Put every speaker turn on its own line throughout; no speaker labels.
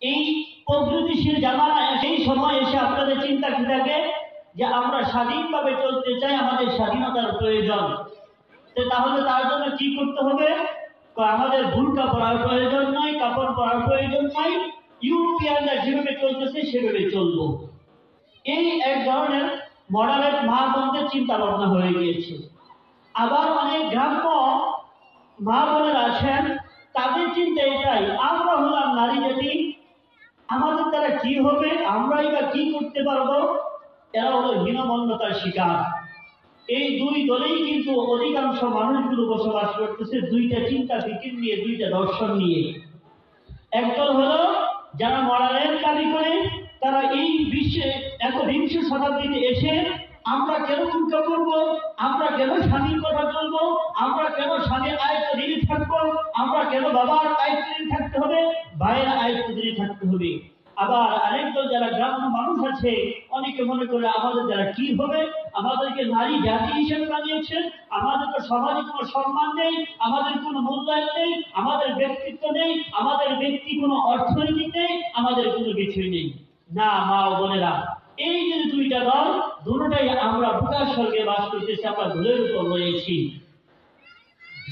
এই প্রগতিশীল জামানায় সেই সময় এসে আপনাদের চিন্তা কি থাকে যে আমরা স্বাধীনভাবে চলতে চাই, আমাদের স্বাধীনতার প্রয়োজন। তাহলে তার জন্য কি করতে হবে? আমাদের বুরকা পরার প্রয়োজন নয়, কাপড় পরার প্রয়োজন নয়, ইউরোপিয়ানরা যেভাবে চলতেছে সেভাবে চলবো। এই এক ধরনের মডারেট মা বোনদের চিন্তা ভাবনা হয়ে গিয়েছে। আবার অনেক গ্রাম্য মা বোনেরা আছেন, তাদের চিন্তা এটাই, আমরা হলাম নারী জাতি, আমাদের দ্বারা কি হবে, আমরাই বা কি করতে পারবো। এরা হলো হীনমন্যতার শিকার। এই দুই দলেই কিন্তু অধিকাংশ মানুষগুলো বসবাস করতেছে, দুইটা চিন্তা ফিকির নিয়ে, দুইটা দর্শন নিয়ে। একদল হলো যারা মডার্ন দাবি করে, তারা এই বিশ্বে ১বিংশ শতাব্দীতে এসে আমরা কেন চিন্তা করবো, আমরা কেন স্বামীর কথা চলবো, আমরা কেন স্বামীর আয়ত্তধীনে থাকবো, আমরা কেন বাবার আয়ত্তধীনে থাকতে হবে, ভাইয়ের আয়ত্তধীনে থাকতে হবে। আবার আরেকদল যারা গ্রাম্য মানুষ আছে, অনেকে মনে করে আমাদের দ্বারা কি হবে, আমাদেরকে নারী জাতি হিসেবে বানিয়েছেন, আমাদের তো সমাজে কোনো সম্মান নেই, আমাদের কোনো মূল্যায়ন নেই, আমাদের ব্যক্তিত্ব নেই, আমাদের ব্যক্তি কোনো অর্থনৈতিক নেই, আমাদের কোনো কিছুই নেই। না মা ও বোনেরা, এই যে দুইটা দল, দুটোটাই আমরা প্রকাশ স্বর্গে বাস করতেছি, আমরা ভুলের উপর রয়েছি।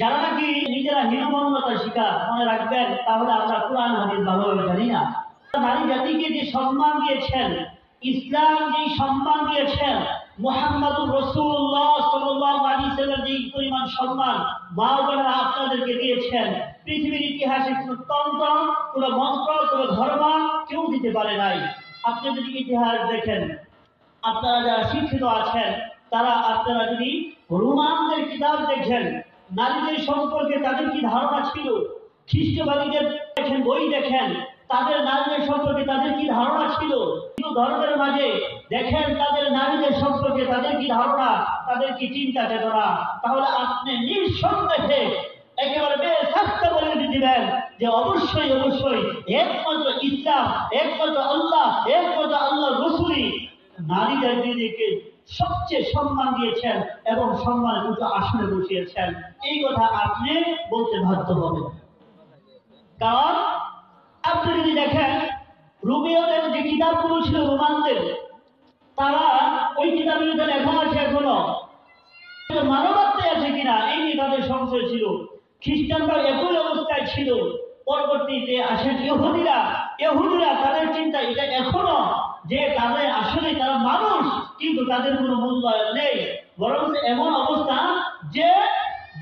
যারা নাকি নিজেরা হীনমন্যতার শিকার, মনে রাখবেন, তাহলে আমরা কোরআন হাদিস ভালোভাবে জানি না। নারী জাতিকে যে সম্মান দিয়েছেন, ইসলাম যে সম্মান দিয়েছেন, মুহাম্মদুর রাসূলুল্লাহ সাল্লাল্লাহু আলাইহি ওয়াসাল্লাম যে পরিমাণ সম্মান মা বোনেরা আপনাদেরকে দিয়েছেন, পৃথিবীর ইতিহাসে কোনো তন্ত্র, কোনো মন্ত্র, কোনো ধর্ম কেউ দিতে পারে নাই। আপনি যদি ইতিহাস দেখেন, আপনারা যারা শিক্ষিত আছেন, তারা আপনারা যদি রোমানদের কিতাব দেখেন, নারীদের সম্পর্কে তাদের কি ধারণা ছিল, খ্রিস্টবাদীদের দেখেন, বই দেখেন, তাদের নারীদের সম্পর্কে তাদের কি ধারণা ছিল, হিন্দু ধর্মের মাঝে দেখেন তাদের নারীদের সম্পর্কে তাদের কি ধারণা, তাদের কি চিন্তা চেতনা। তাহলে আপনি নিঃসন্দেহে একেবারে বেশাস্তা বলে দিবেন যে অবশ্যই অবশ্যই একমাত্র ইসলাম, একমাত্র আল্লাহ, একমাত্র আল্লাহ রসুলই নারীদেরকে সবচেয়ে সম্মান দিয়েছেন এবং সম্মানের উঁচু আসনে বসিয়েছেন। এই কথা আপনি বলতে বাধ্য হবেন। কারণ আপনি যদি দেখেন রোমীয়দের যে কিতাবগুলো ছিল রোমানদের, তারা ওই কিতাবের ভিতরে লেখা আছে এখনো মানবাত্মায় আছে কিনা এই নিয়ে তাদের সংশয় ছিল। খ্রিস্টানরা একই অবস্থায় ছিল। পরবর্তীতে আসেন ইহুদিরা তাদের চিন্তা এটা এখনো যে তাদের আসলে তারা মানুষ, কিন্তু তাদের কোনো মূল্যায়ন নেই। বরং এমন অবস্থা যে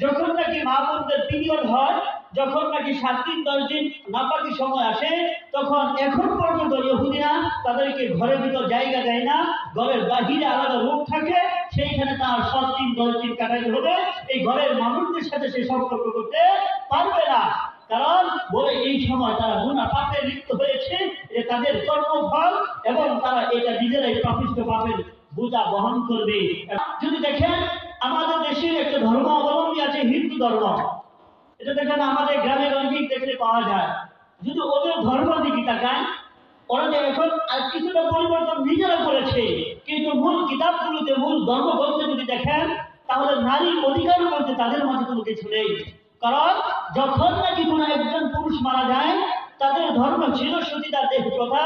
যখন নাকি মা বোনদের পিরিয়ড হয়, যখন নাকি ৭ দিন ১০ দিন নাপাকি সময় আসে, তখন এখন পর্যন্ত ইহুদিরা তাদেরকে ঘরের ভিতর জায়গা দেয় না, ঘরের বাহিরে আলাদা রুম থাকে, সেইখানে তার ৭ দিন ১০ দিন কাটাইতে হবে। এই ঘরের মানুষদের সাথে সে সম্পর্ক করতে পারবে না, কারণ বলে এই সময় তারা গুনাহ পাপে লিপ্ত হয়েছে, এটা তাদের কর্মফল এবং তারা এটা নিজেরাই পাপিষ্ঠ পাপের বোঝা বহন করবে। যদি দেখেন আমাদের দেশের একটা ধর্ম অবলম্বী আছে হিন্দু ধর্ম, এটা দেখেন আমাদের গ্রামে গঞ্জে দেখতে পাওয়া যায়। যদি ওদের ধর্ম দিকে তাকায়, ওরা যে এখন কিছুটা পরিবর্তন নিজেরা করেছে, কিন্তু মূল কিতাবগুলোতে, মূল ধর্মগ্রন্থে যদি দেখেন, তাহলে নারীর অধিকার বলতে তাদের মাঝে কোনো কিছু নেই। কারণ যখন নাকি কোনো একজন পুরুষ মারা যায়, তাদের ধর্ম ছিল সতীদাহ দেহ প্রথা,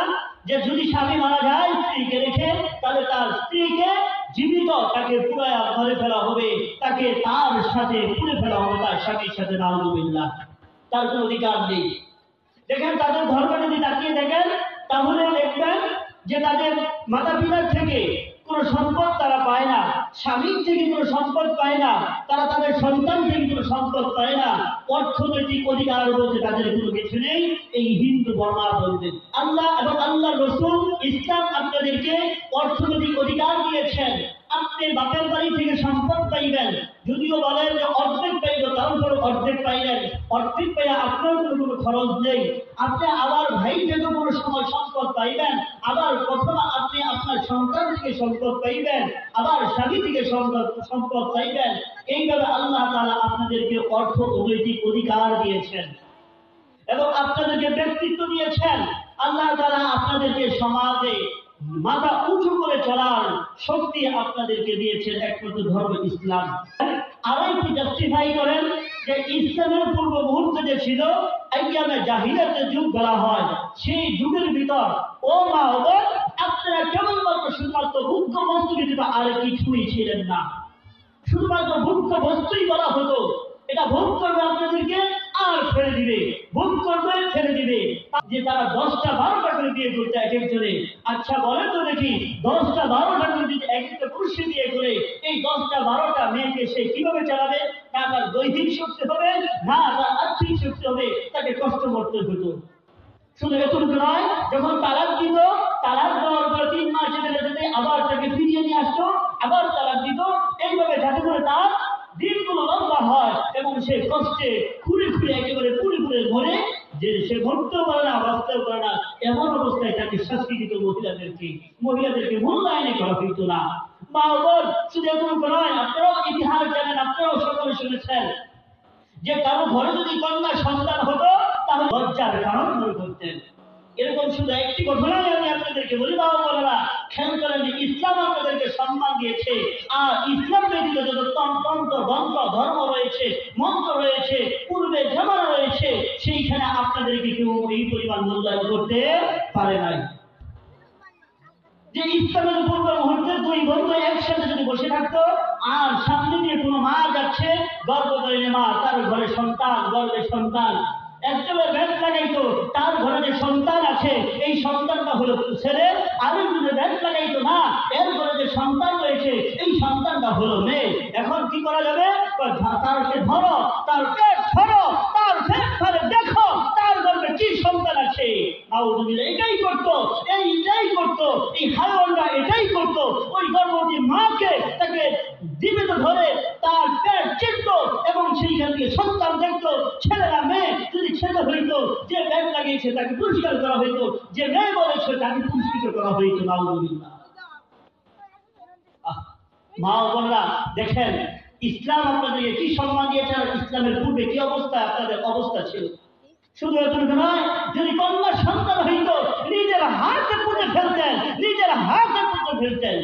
যে যদি স্বামী মারা যায় স্ত্রীকে রেখে, তাহলে তার স্ত্রীকে জীবিত তাকে পুরায়া ধরে ফেলা হবে, তাকে তার সাথে পুড়ে ফেলা হবে, তার স্বামীর সাথে নাউযুবিল্লাহ। তার কোনো অধিকার নেই। দেখেন তাদের ধর্ম যদি তাকিয়ে দেখেন, তাহলে দেখবেন যে তাদের মাতা পিতার থেকে কোনো সম্পদ তারা পায় না, স্বামীর থেকে কোনো সম্পদ পায় না, তারা তাদের সন্তান থেকে কোনো সম্পদ পায় না। অর্থনৈতিক অধিকার বলতে তাদের কোনো কিছু নেই। এই হিন্দু বর্ণাবলীদের আল্লাহ এবং আল্লাহ রসুল ইসলাম আপনাদেরকে অর্থনৈতিক অধিকার দিয়েছেন। আপনি বাপের বাড়ি থেকে সম্পদ পাইবেন, যদিও বলেন যে অর্ধেক পাইব, তারপর অর্ধেক পাইলেন, অর্ধেক পাইয়া আপনার কোনো খরচ নেই। আপনি আবার ভাই থেকে কোনো সময় সম্পদ পাইবেন, আবার কখনো আপনি আপনার সন্তান থেকে সম্পদ পাইবেন, আবার স্বামী থেকে সম্পদ পাইবেন। এইভাবে আল্লাহ তাআলা আপনাদেরকে অর্থনৈতিক অধিকার দিয়েছেন এবং আপনাদেরকে ব্যক্তিত্ব দিয়েছেন। আল্লাহ তাআলা আপনাদেরকে সমাজে মাথা উঁচু করে চলার শক্তি আপনাদেরকে দিয়েছেন একমাত্র ধর্ম ইসলাম। আরো একটু জাস্টিফাই করেন যে ইসলামের পূর্ব মুহূর্তে যে ছিল আইয়ামে জাহিলিয়াতের যুগ বলা হয়, সেই যুগের ভিতর ও মা ও বোন, আপনারা কেবলমাত্র শুধুমাত্র ভোগ্য বস্তু ব্যতীত আর কিছুই ছিলেন না। শুধুমাত্র ভোগ্য বস্তুই বলা হতো, এটা ভোগ করবে আপনাদেরকে আর ফেলে দিবে, ভোগ করবে ফেলে দিবে। যে তারা 10টা 12টা করে বিয়ে করতে এক একজনে। আচ্ছা বলেন তো দেখি, 10টা 12টা করে যদি এক একটা পুরুষকে বিয়ে করে এই 10টা 12টা মেয়েকে সে কিভাবে চালাবে? তার দৈহিক শক্তি হবে না, তার আর্থিক শক্তি হবে, তাকে কষ্ট করতে হতো। শুধু এতটুকু নয়, যখন তালাক দিত, তালাক দেওয়ার পর 3 মাস যেতে আবার তাকে ফিরিয়ে নিয়ে আসতো, আবার তালাক দিত, এইভাবে যাতে করে তার দিনগুলো লম্বা হয় এবং সে কষ্টে খুঁড়ে খুঁড়ে একেবারে পুড়ে পুড়ে মরে, যে সে মরতেও পারে না, বাঁচতেও পারে না, এমন অবস্থায় তাকে শাস্তি দিত মহিলাদেরকে মূল্যায়নে করা হইত না। মা ও বোন, শুধু এতটুকু নয়, আপনারাও ইতিহাস জানেন, আপনারাও সকলে শুনেছেন যে কারো ঘরে যদি কন্যা সন্তান হতো তাহলে লজ্জার কারণ মনে করতেন। এরকম শুধু একটি ঘটনাই আমি আপনাদেরকে বলি, বাবা বোনেরা খেয়াল করেন যে ইসলাম আপনাদেরকে সম্মান দিয়েছে। আর ইসলাম ব্যতীত যত তন্ত্র তন্ত্র ধর্ম রয়েছে, মন্ত্র রয়েছে, পূর্বে জামানা রয়েছে, সেইখানে আপনাদেরকে কেউ এই পরিমাণ মূল্যায়ন করতে পারে নাই। যে ইসলামের পূর্ব মুহূর্তে 2 বন্ধু একসাথে যদি বসে থাকতো, আর সামনে দিয়ে কোনো মা যাচ্ছে, গর্ভধারিণী মা, তার ঘরে সন্তান, গর্ভে সন্তান, একজনের ব্যাগ লাগাইতো, তার ঘরে যে সন্তান আছে এই সন্তানটা হলো ছেলে, আরেকজনের ব্যাগ লাগাইতো না, এর ঘরে যে সন্তান রয়েছে এই সন্তানটা হলো মেয়ে। এখন কি করা যাবে? তারকে ধরো, তার পেট ধরো, তার পেট ধরে দেখো তার গর্ভে কি সন্তান আছে। নাউজুবিল্লাহ, এটাই করতো, এইটাই করতো, এই হারামটা এটাই করতো। ওই গর্ভবতী মাকে তাকে জীবিত ধরে তার পেট চিরত এবং সেইখান থেকে সন্তান দেখতো, ছেলেরা মেয়ে। যদি ছেলে হইতো, যে ব্যাগ লাগিয়েছে তাকে পুরস্কার করা হইতো, যে মেয়ে বলেছে তাকে পুরস্কৃত করা হইতো। নাউজুবিল্লাহ। মা ও বোনরা দেখেন, ইসলাম আপনাদেরকে কি সম্মান দিয়েছে, আর ইসলামের পূর্বে কি অবস্থা আপনাদের অবস্থা ছিল। শুধু এতটুকু নয়, যদি কন্যা সন্তান হইতো নিজের হাতে পুঁতে ফেলতেন, নিজের হাতে পুঁতে ফেলতেন।